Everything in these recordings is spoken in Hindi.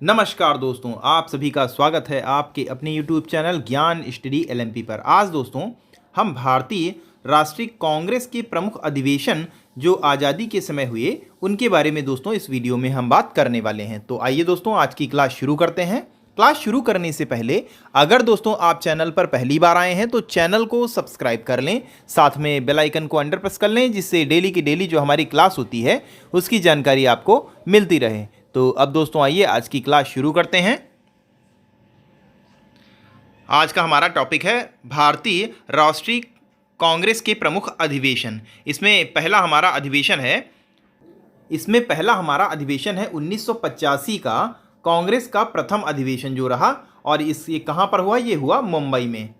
नमस्कार दोस्तों, आप सभी का स्वागत है आपके अपने YouTube चैनल ज्ञान स्टडी LMP पर। आज दोस्तों हम भारतीय राष्ट्रीय कांग्रेस के प्रमुख अधिवेशन जो आज़ादी के समय हुए उनके बारे में दोस्तों इस वीडियो में हम बात करने वाले हैं। तो आइए दोस्तों आज की क्लास शुरू करते हैं। क्लास शुरू करने से पहले अगर दोस्तों आप चैनल पर पहली बार आए हैं तो चैनल को सब्सक्राइब कर लें, साथ में बेल आइकन को अंडर प्रेस कर लें, जिससे डेली की डेली जो हमारी क्लास होती है उसकी जानकारी आपको मिलती रहे। तो अब दोस्तों आइए आज की क्लास शुरू करते हैं। आज का हमारा टॉपिक है भारतीय राष्ट्रीय कांग्रेस के प्रमुख अधिवेशन। इसमें पहला हमारा अधिवेशन है 1985 का कांग्रेस का प्रथम अधिवेशन जो रहा, और ये कहाँ पर हुआ? ये हुआ मुंबई में,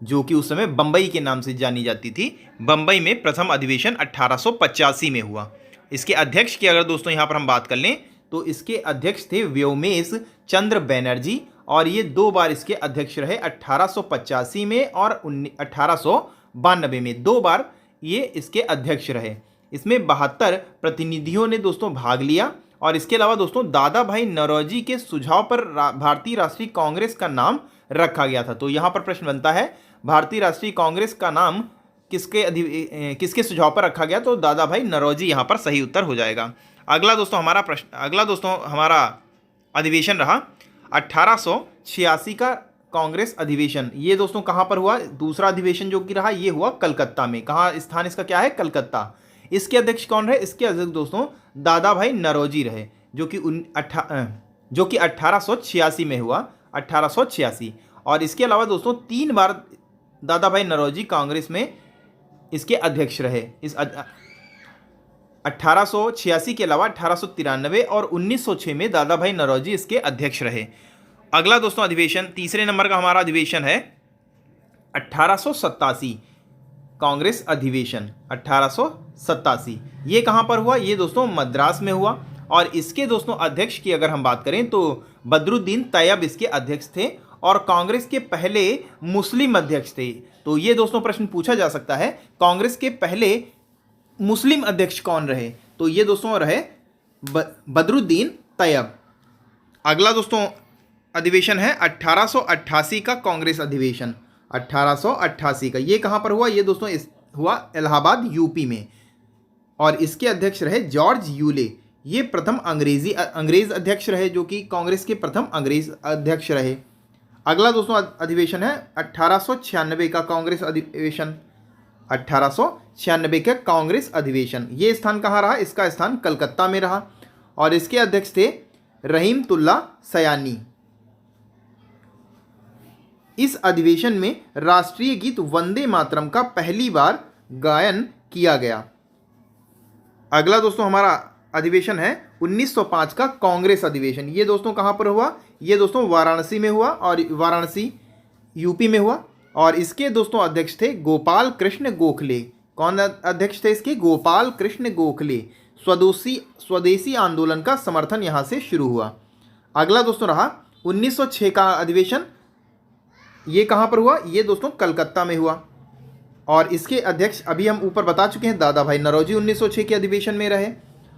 जो कि उस समय बम्बई के नाम से जानी जाती थी। बम्बई में प्रथम अधिवेशन 1885 में हुआ। इसके अध्यक्ष की अगर दोस्तों यहाँ पर हम बात कर लें तो इसके अध्यक्ष थे व्योमेश चंद्र बनर्जी, और ये दो बार इसके अध्यक्ष रहे, 1885 में और 1892 में, दो बार ये इसके अध्यक्ष रहे। इसमें 72 प्रतिनिधियों ने दोस्तों भाग लिया, और इसके अलावा दोस्तों दादा भाई नौरोजी के सुझाव पर भारतीय राष्ट्रीय कांग्रेस का नाम रखा गया था। तो यहाँ पर प्रश्न बनता है, भारतीय राष्ट्रीय कांग्रेस का नाम किसके सुझाव पर रखा गया? तो दादा भाई नौरोजी यहाँ पर सही उत्तर हो जाएगा। अगला दोस्तों हमारा अधिवेशन रहा 1886 का कांग्रेस अधिवेशन। ये दोस्तों कहाँ पर हुआ? दूसरा अधिवेशन जो कि रहा ये हुआ कलकत्ता में। कहाँ स्थान इसका क्या है? कलकत्ता। इसके अध्यक्ष कौन रहे? इसके अध्यक्ष दोस्तों दादा भाई नौरोजी रहे, जो कि 1886 में हुआ, 1886। और इसके अलावा दोस्तों 3 बार दादा भाई नौरोजी कांग्रेस में इसके अध्यक्ष रहे। इस 1886 के अलावा 1893 और 1906 में दादा भाई नौरोजी इसके अध्यक्ष रहे। अगला दोस्तों अधिवेशन, तीसरे नंबर का हमारा अधिवेशन है 1887 कांग्रेस अधिवेशन 1887। ये कहाँ पर हुआ? ये दोस्तों मद्रास में हुआ, और इसके दोस्तों अध्यक्ष की अगर हम बात करें तो बदरुद्दीन तैयब इसके अध्यक्ष थे, और कांग्रेस के पहले मुस्लिम अध्यक्ष थे। तो ये दोस्तों प्रश्न पूछा जा सकता है, कांग्रेस के पहले मुस्लिम अध्यक्ष कौन रहे? तो ये दोस्तों रहे बदरुद्दीन तैयब। अगला दोस्तों अधिवेशन है 1888 का कांग्रेस अधिवेशन, 1888 का। ये कहाँ पर हुआ? ये दोस्तों हुआ इलाहाबाद यूपी में, और इसके अध्यक्ष रहे जॉर्ज यूले। ये प्रथम अंग्रेज अध्यक्ष रहे, जो कि कांग्रेस के प्रथम अंग्रेज अध्यक्ष रहे। अगला दोस्तों अधिवेशन है 1896 का कांग्रेस अधिवेशन, 1896 का कांग्रेस अधिवेशन। ये स्थान कहाँ रहा? इसका स्थान कलकत्ता में रहा, और इसके अध्यक्ष थे रहीमतुल्ला सयानी। इस अधिवेशन में राष्ट्रीय गीत वंदे मातरम का पहली बार गायन किया गया। अगला दोस्तों हमारा अधिवेशन है 1905 का कांग्रेस अधिवेशन। ये दोस्तों कहाँ पर हुआ? ये दोस्तों वाराणसी में हुआ, और वाराणसी यूपी में हुआ, और इसके दोस्तों अध्यक्ष थे गोपाल कृष्ण गोखले। कौन अध्यक्ष थे इसके? गोपाल कृष्ण गोखले। स्वदेशी आंदोलन का समर्थन यहाँ से शुरू हुआ। अगला दोस्तों रहा 1906 का अधिवेशन। ये कहाँ पर हुआ? ये दोस्तों कलकत्ता में हुआ, और इसके अध्यक्ष अभी हम ऊपर बता चुके हैं, दादा भाई नौरोजी 1906 के अधिवेशन में रहे,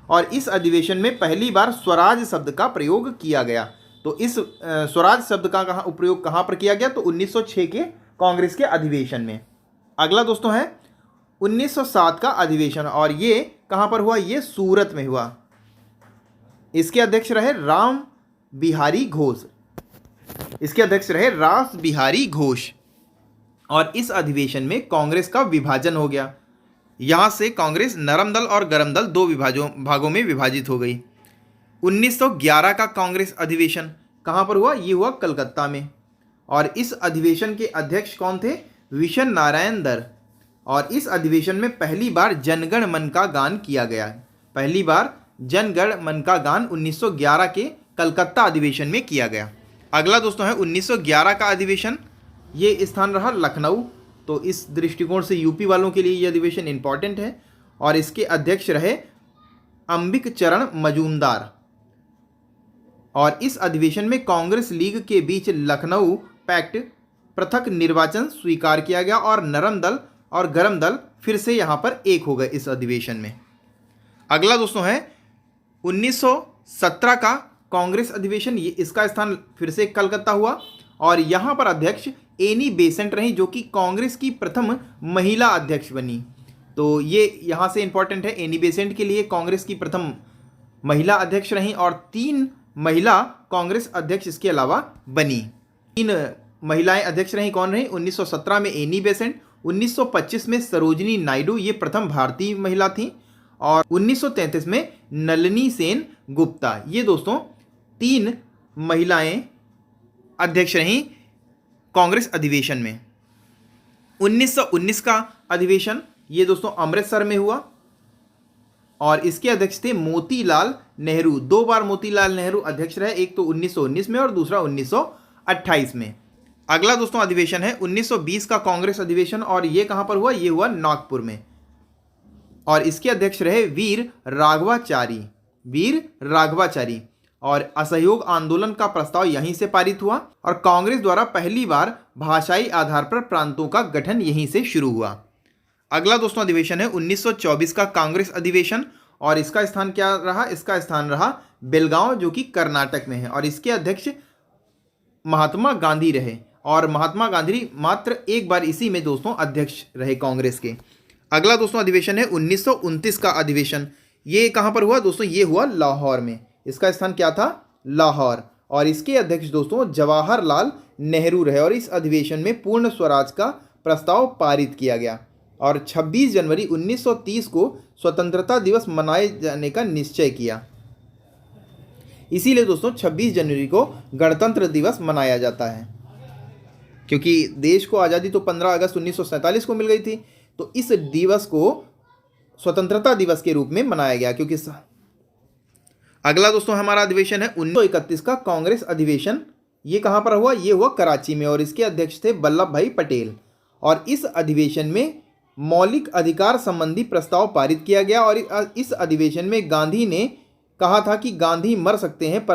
और इस अधिवेशन में पहली बार स्वराज शब्द का प्रयोग किया गया। तो इस स्वराज शब्द का प्रयोग कहाँ पर किया गया? तो 1906 के कांग्रेस के अधिवेशन में। अगला दोस्तों है 1907 का अधिवेशन, और ये कहाँ पर हुआ? ये सूरत में हुआ। इसके अध्यक्ष रहे राम बिहारी घोष, और इस अधिवेशन में कांग्रेस का विभाजन हो गया। यहाँ से कांग्रेस नरम दल और गरम दल दो भागों में विभाजित हो गई। 1911 का कांग्रेस अधिवेशन कहाँ पर हुआ? ये हुआ कलकत्ता में, और इस अधिवेशन के अध्यक्ष कौन थे? विशन नारायण दर। और इस अधिवेशन में पहली बार जनगण मन का गान किया गया। पहली बार जनगण मन का गान 1911 के कलकत्ता अधिवेशन में किया गया। अगला दोस्तों है 1911 का अधिवेशन। ये स्थान रहा लखनऊ। तो इस दृष्टिकोण से यूपी वालों के लिए ये अधिवेशन इंपॉर्टेंट है, और इसके अध्यक्ष रहे अंबिक चरण मजूमदार। और इस अधिवेशन में कांग्रेस लीग के बीच लखनऊ पैक्ट पृथक निर्वाचन स्वीकार किया गया, और नरम दल और गरम दल फिर से यहाँ पर एक हो गए इस अधिवेशन में। अगला दोस्तों है 1917 का कांग्रेस अधिवेशन, ये इसका स्थान फिर से कलकत्ता हुआ और यहाँ पर अध्यक्ष एनी बेसेंट रही, जो कि कांग्रेस की प्रथम महिला अध्यक्ष बनी। तो ये यहाँ से इंपॉर्टेंट है, एनी बेसेंट के लिए कांग्रेस की प्रथम महिला अध्यक्ष रही और 3 महिला कांग्रेस अध्यक्ष इसके अलावा बनी। 3 महिलाएं अध्यक्ष रही, कौन रही? 1917 में एनी बेसेंट, 1925 में सरोजिनी नायडू, ये प्रथम भारतीय महिला थी, और 1933 में नलिनी सेन गुप्ता। ये दोस्तों 3 महिलाएं अध्यक्ष रहीं कांग्रेस अधिवेशन में। 1919 का अधिवेशन ये दोस्तों अमृतसर में हुआ और इसके अध्यक्ष थे मोतीलाल नेहरू। 2 बार मोतीलाल नेहरू अध्यक्ष रहे, एक तो 1919 में और दूसरा 1928 में। अगला दोस्तों अधिवेशन है 1920 का कांग्रेस अधिवेशन और ये कहां पर हुआ? ये हुआ नागपुर में और इसके अध्यक्ष रहे वीर राघवाचारी और असहयोग आंदोलन का प्रस्ताव यहीं से पारित हुआ और कांग्रेस द्वारा पहली बार भाषाई आधार पर प्रांतों का गठन यहीं से शुरू हुआ। अगला दोस्तों अधिवेशन है 1924 का कांग्रेस अधिवेशन और इसका स्थान क्या रहा? इसका स्थान रहा बेलगांव, जो कि कर्नाटक में है और इसके अध्यक्ष महात्मा गांधी रहे और महात्मा गांधी मात्र एक बार इसी में दोस्तों अध्यक्ष रहे कांग्रेस के। अगला दोस्तों अधिवेशन है 1929 का अधिवेशन। ये कहां पर हुआ दोस्तों? ये हुआ लाहौर में। इसका स्थान क्या था? लाहौर और इसके अध्यक्ष दोस्तों जवाहरलाल नेहरू रहे और इस अधिवेशन में पूर्ण स्वराज का प्रस्ताव पारित किया गया और 26 जनवरी 1930 को स्वतंत्रता दिवस मनाए जाने का निश्चय किया। इसीलिए दोस्तों 26 जनवरी को गणतंत्र दिवस मनाया जाता है, क्योंकि देश को आज़ादी तो 15 अगस्त 1947 को मिल गई थी, तो इस दिवस को स्वतंत्रता दिवस के रूप में मनाया गया। क्योंकि अगला दोस्तों हमारा अधिवेशन है 1931 का कांग्रेस अधिवेशन। ये कहां पर हुआ? ये हुआ कराची में और इसके अध्यक्ष थे वल्लभ भाई पटेल और इस अधिवेशन में मौलिक अधिकार संबंधी प्रस्ताव पारित किया गया और इस अधिवेशन में गांधी ने कहा था कि गांधी मर सकते हैं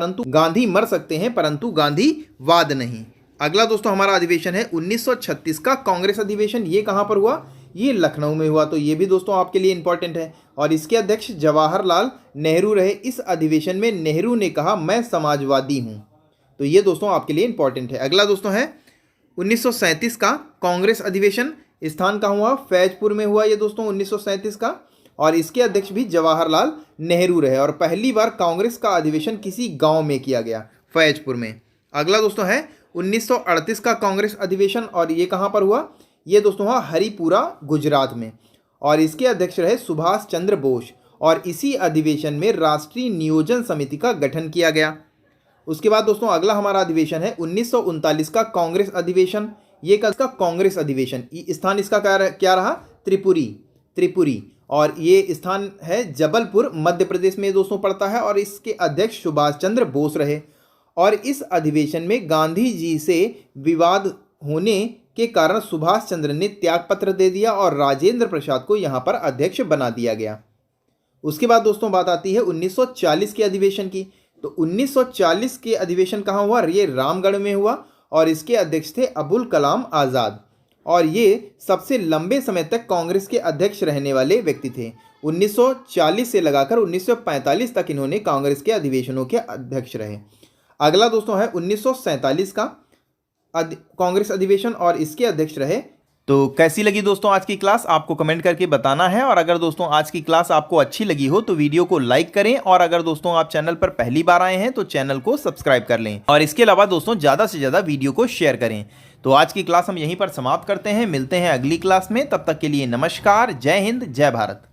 परंतु गांधीवाद नहीं। अगला दोस्तों हमारा अधिवेशन है 1936 का कांग्रेस अधिवेशन। ये कहां पर हुआ? ये लखनऊ में हुआ, तो ये भी दोस्तों आपके लिए इंपॉर्टेंट है और इसके अध्यक्ष जवाहरलाल नेहरू रहे। इस अधिवेशन में नेहरू ने कहा मैं समाजवादी हूं, तो ये दोस्तों आपके लिए इंपॉर्टेंट है। अगला दोस्तों है 1937 का कांग्रेस अधिवेशन। स्थान कहाँ हुआ? फैजपुर में हुआ ये दोस्तों 1937 का और इसके अध्यक्ष भी जवाहरलाल नेहरू रहे और पहली बार कांग्रेस का अधिवेशन किसी गांव में किया गया, फैजपुर में। अगला दोस्तों है 1938 का कांग्रेस अधिवेशन और ये कहाँ पर हुआ? ये दोस्तों हुआ हरिपुरा, गुजरात में और इसके अध्यक्ष रहे सुभाष चंद्र बोस और इसी अधिवेशन में राष्ट्रीय नियोजन समिति का गठन किया गया। उसके बाद दोस्तों अगला हमारा अधिवेशन है 1939 का कांग्रेस अधिवेशन। ये का कांग्रेस अधिवेशन स्थान इसका क्या रहा? त्रिपुरी और ये स्थान है जबलपुर, मध्य प्रदेश में दोस्तों पड़ता है और इसके अध्यक्ष सुभाष चंद्र बोस रहे और इस अधिवेशन में गांधी जी से विवाद होने के कारण सुभाष चंद्र ने त्यागपत्र दे दिया और राजेंद्र प्रसाद को यहाँ पर अध्यक्ष बना दिया गया। उसके बाद दोस्तों बात आती है 1940 के अधिवेशन की। तो 1940 के अधिवेशन कहाँ हुआ? ये रामगढ़ में हुआ और इसके अध्यक्ष थे अबुल कलाम आज़ाद और ये सबसे लंबे समय तक कांग्रेस के अध्यक्ष रहने वाले व्यक्ति थे। 1940 से लगाकर 1945 तक इन्होंने कांग्रेस के अधिवेशनों के अध्यक्ष रहे। अगला दोस्तों है 1947 का कांग्रेस अधिवेशन और इसके अध्यक्ष रहे। तो कैसी लगी दोस्तों आज की क्लास? आपको कमेंट करके बताना है और अगर दोस्तों आज की क्लास आपको अच्छी लगी हो तो वीडियो को लाइक करें और अगर दोस्तों आप चैनल पर पहली बार आए हैं तो चैनल को सब्सक्राइब कर लें और इसके अलावा दोस्तों ज़्यादा से ज़्यादा वीडियो को शेयर करें। तो आज की क्लास हम यहीं पर समाप्त करते हैं, मिलते हैं अगली क्लास में। तब तक के लिए नमस्कार, जय हिंद, जय भारत।